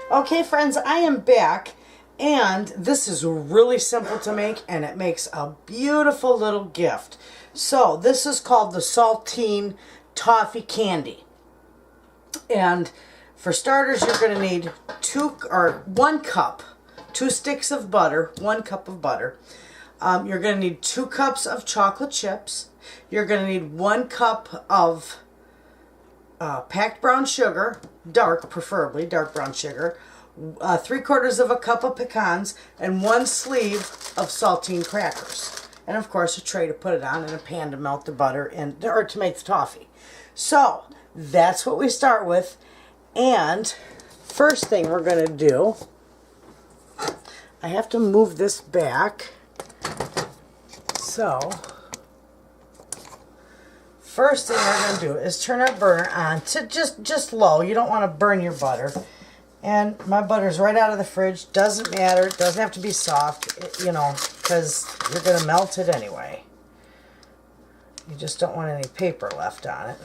Okay friends, I am back, and this is really simple to make, and it makes a beautiful little gift. So this is called the Saltine Toffee Candy. And for starters, you're going to need 1 cup, 2 sticks of butter, 1 cup of butter. You're going to need 2 cups of chocolate chips. You're going to need 1 cup of packed brown sugar, dark, preferably dark brown sugar, 3/4 of a cup of pecans, and 1 sleeve of saltine crackers. And of course a tray to put it on and a pan to melt the butter in, or to make the toffee. So that's what we start with. And first thing we're going to do, I have to move this back. So first thing we're going to do is turn our burner on to just low. You don't want to burn your butter. And my butter's right out of the fridge. Doesn't matter. It doesn't have to be soft, you know, because you're going to melt it anyway. You just don't want any paper left on it.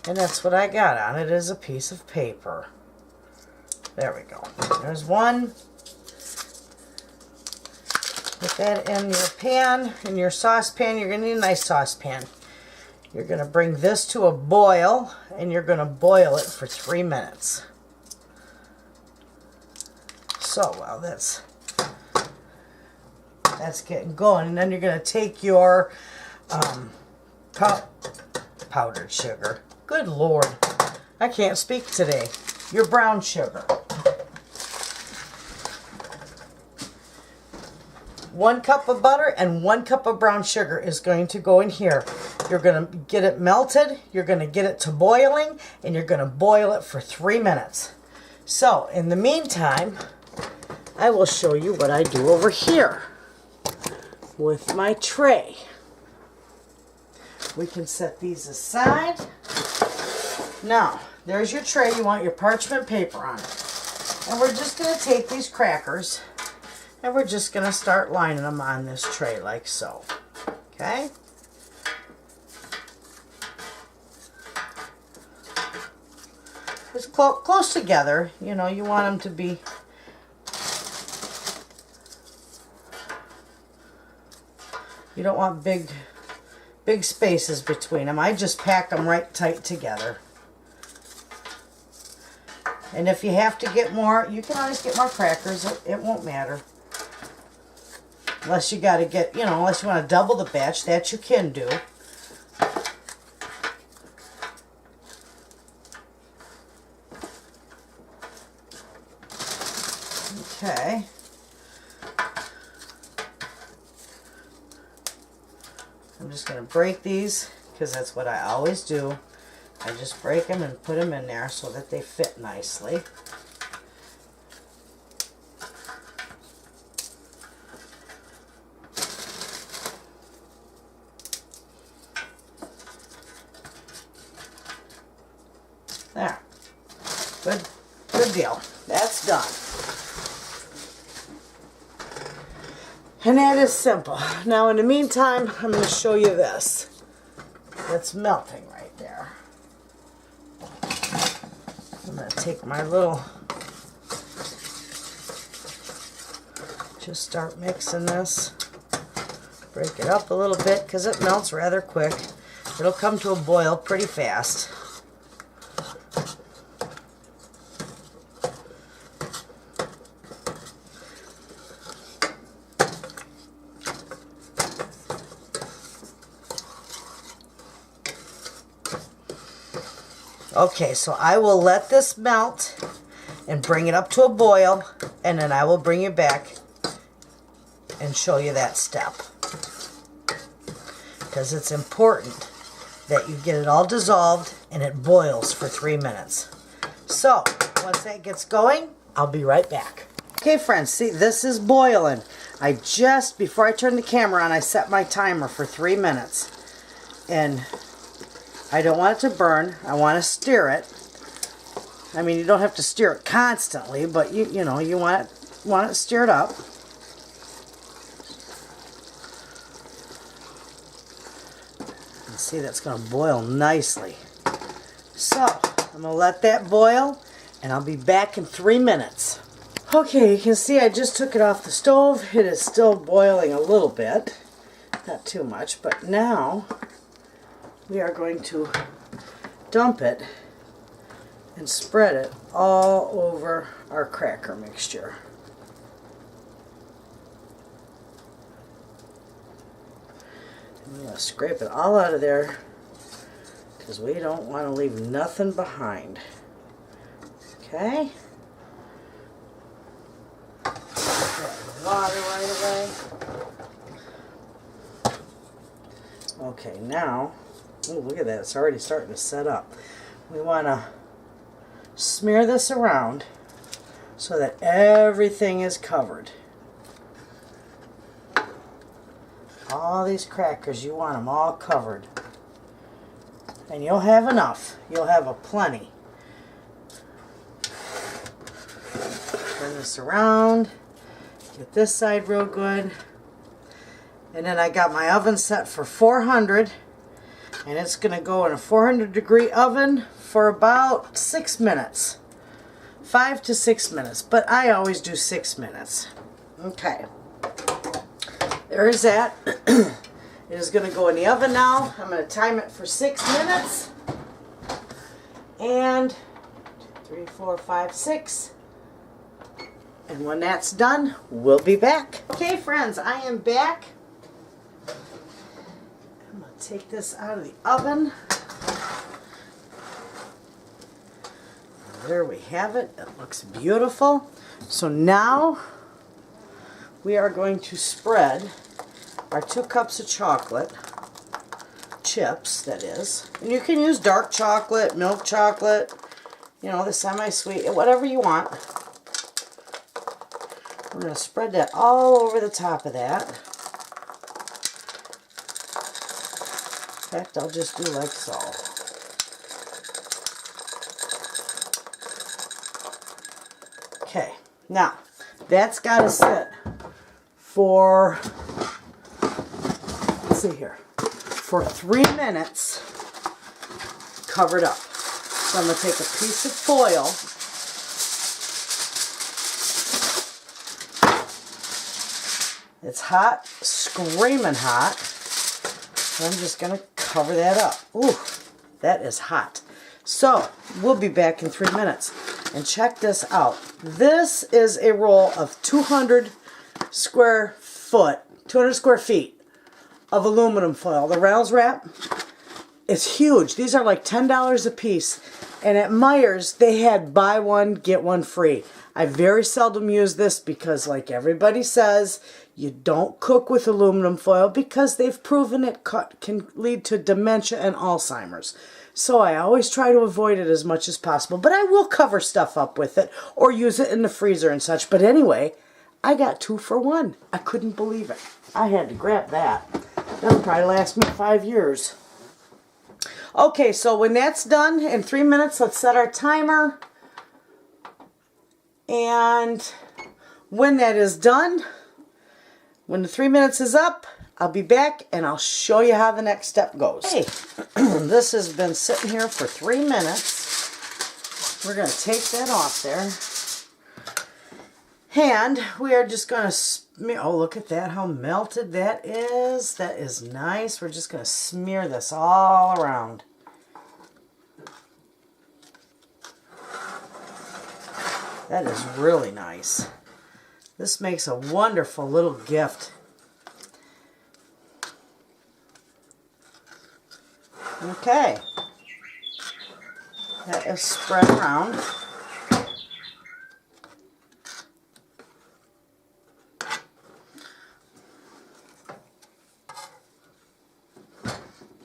And that's what I got on it, is a piece of paper. There we go. There's one. Put that in your pan, in your saucepan. You're going to need a nice saucepan. You're going to bring this to a boil, and you're going to boil it for 3 minutes. So, well, that's getting going. And then you're going to take your powdered sugar. Good Lord, I can't speak today. Your brown sugar. 1 cup of butter and 1 cup of brown sugar is going to go in here. You're going to get it melted, you're going to get it to boiling, and you're going to boil it for 3 minutes. So, in the meantime, I will show you what I do over here with my tray. We can set these aside. Now, there's your tray. You want your parchment paper on it. And we're just going to take these crackers and we're just going to start lining them on this tray like so. Okay? Just close together. You know, you want them to be you don't want big spaces between them. I just pack them right tight together. And if you have to get more, you can always get more crackers. It won't matter. Unless you got to get, you know, unless you want to double the batch, that you can do. Okay. I'm just going to break these because that's what I always do. I just break them and put them in there so that they fit nicely. There. Good deal. That's done. And that is simple. Now in the meantime, I'm going to show you this. It's melting right there. I'm going to take my little, just start mixing this. Break it up a little bit because it melts rather quick. It'll come to a boil pretty fast. Okay, so I will let this melt and bring it up to a boil, and then I will bring you back and show you that step. Because it's important that you get it all dissolved and it boils for 3 minutes. So, once that gets going, I'll be right back. Okay friends, see, this is boiling. Before I turn the camera on, I set my timer for 3 minutes. And I don't want it to burn. I want to stir it. I mean, you don't have to stir it constantly, but you know, you want it stirred up. And see, that's going to boil nicely. So, I'm going to let that boil, and I'll be back in 3 minutes. Okay, you can see I just took it off the stove. It is still boiling a little bit, not too much, but now we are going to dump it and spread it all over our cracker mixture. I'm going to scrape it all out of there because we don't want to leave nothing behind. Okay? Water right away. Okay, now, oh, look at that, it's already starting to set up. We want to smear this around so that everything is covered. All these crackers, you want them all covered. And you'll have enough. You'll have a plenty. Turn this around. Get this side real good. And then I got my oven set for 400. And it's going to go in a 400-degree oven for about 6 minutes. 5 to 6 minutes. But I always do 6 minutes. Okay. There's that. It is going to go in the oven now. I'm going to time it for 6 minutes. And 2, 3, 4, 5, 6. And when that's done, we'll be back. Okay, friends, I am back. I'm going to take this out of the oven. There we have it. It looks beautiful. So now we are going to spread our 2 cups of chocolate, chips that is, and you can use dark chocolate, milk chocolate, you know, the semi-sweet, whatever you want. We're going to spread that all over the top of that. In fact, I'll just do like so. Okay, now that's got to sit for, let's see here, for 3 minutes covered up. So I'm going to take a piece of foil It's hot, screaming hot. So I'm just going to cover that up. Ooh, that is hot. So we'll be back in 3 minutes. And check this out. This is a roll of 200 square feet of aluminum foil. The Reynolds wrap, it's huge. These are like $10 a piece. And at Meijer's, they had buy one, get one free. I very seldom use this because, like everybody says, you don't cook with aluminum foil because they've proven it can lead to dementia and Alzheimer's. So I always try to avoid it as much as possible. But I will cover stuff up with it or use it in the freezer and such. But anyway, I got 2 for 1. I couldn't believe it. I had to grab that. That'll probably last me 5 years. Okay, so when that's done, in 3 minutes, let's set our timer. And when that is done, when the 3 minutes is up, I'll be back and I'll show you how the next step goes. Hey, this has been sitting here for 3 minutes. We're going to take that off there. And we are just going to smear, oh, look at that, how melted that is. That is nice. We're just going to smear this all around. That is really nice. This makes a wonderful little gift. Okay. That is spread around.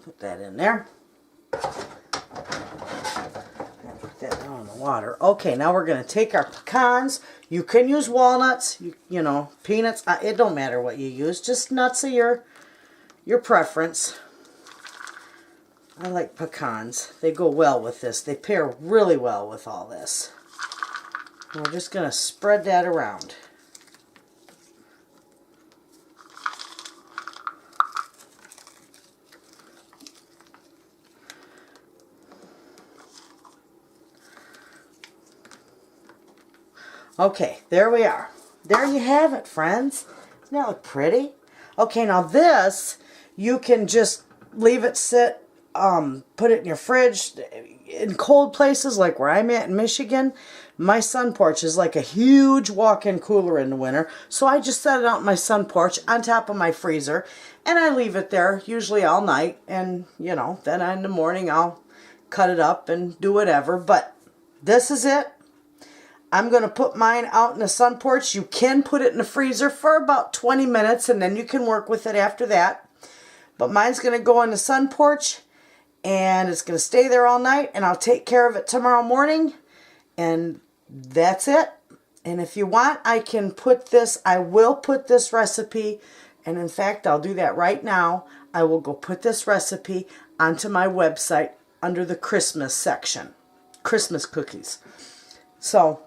Put that in there. Put that down in the water. Okay, now we're going to take our pecans. You can use walnuts, you know, peanuts. It don't matter what you use. Just nuts of your preference. I like pecans. They go well with this. They pair really well with all this. And we're just going to spread that around. Okay, there we are. There you have it, friends. Doesn't that look pretty? Okay, now this, you can just leave it sit, put it in your fridge. In cold places like where I'm at in Michigan, my sun porch is like a huge walk-in cooler in the winter. So I just set it out on my sun porch on top of my freezer, and I leave it there usually all night. And, you know, then in the morning I'll cut it up and do whatever. But this is it. I'm going to put mine out in the sun porch. You can put it in the freezer for about 20 minutes, and then you can work with it after that. But mine's going to go on the sun porch, and it's going to stay there all night, and I'll take care of it tomorrow morning, and that's it. And if you want, I can put this, I will put this recipe, and in fact, I'll do that right now. I will go put this recipe onto my website under the Christmas section, Christmas cookies. So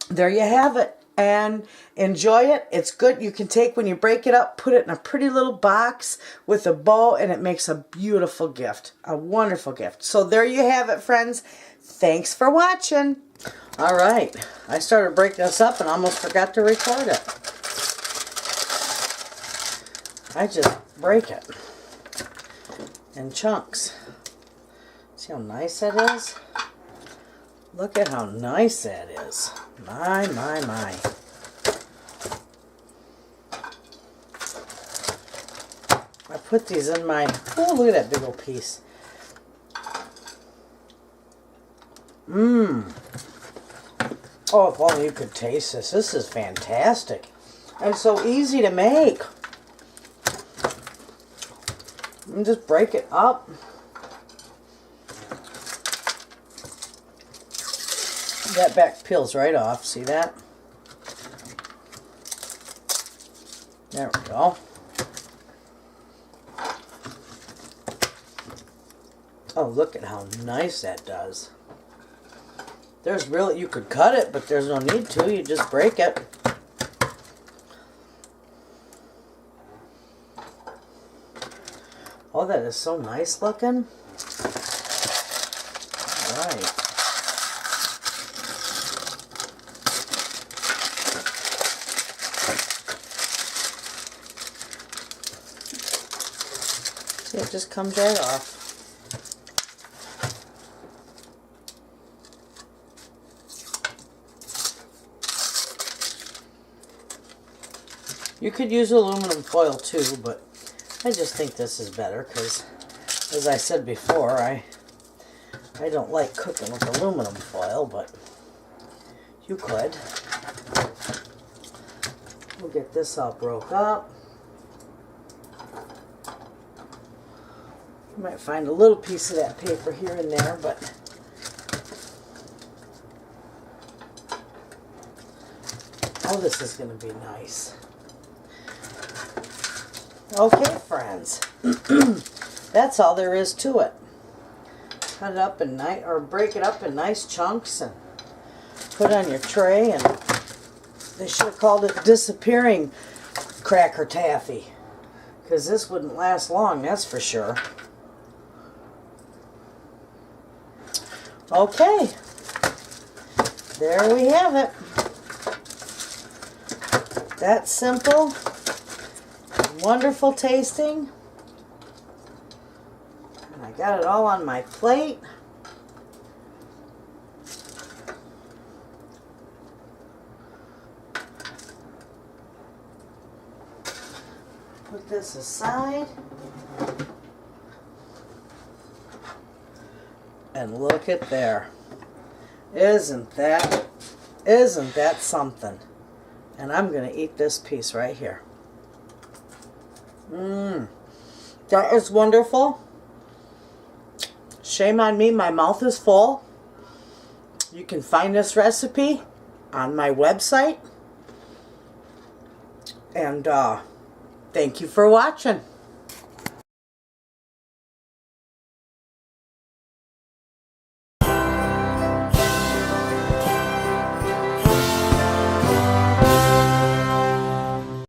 there you have it, and enjoy it. It's good. You can take, when you break it up, put it in a pretty little box with a bow, and it makes a beautiful gift, a wonderful gift. So there you have it, friends. Thanks for watching. All right, I started breaking this up and almost forgot to record it. I just break it in chunks. See how nice that is? Look at how nice that is. My, my, my. I put these in my, oh, look at that big old piece. Mmm. Oh, if only you could taste this. This is fantastic. And so easy to make. And just break it up. That back peels right off. See that? There we go. Oh, look at how nice that does. There's really, you could cut it, but there's no need to. You just break it. Oh, that is so nice looking. All right. See, it just comes right off. You could use aluminum foil too, but I just think this is better because, as I said before, I don't like cooking with aluminum foil, but you could. We'll get this all broke up. You might find a little piece of that paper here and there, but oh, this is going to be nice. Okay, friends, that's all there is to it. Cut it up in nice, or break it up in nice chunks and put it on your tray. And they should have called it disappearing cracker taffy, because this wouldn't last long, that's for sure. Okay, there we have it. That's simple. Wonderful tasting. And I got it all on my plate. Put this aside. And look at there. Isn't that something? And I'm going to eat this piece right here. That is wonderful. Shame on me, my mouth is full. You can find this recipe on my website. And thank you for watching.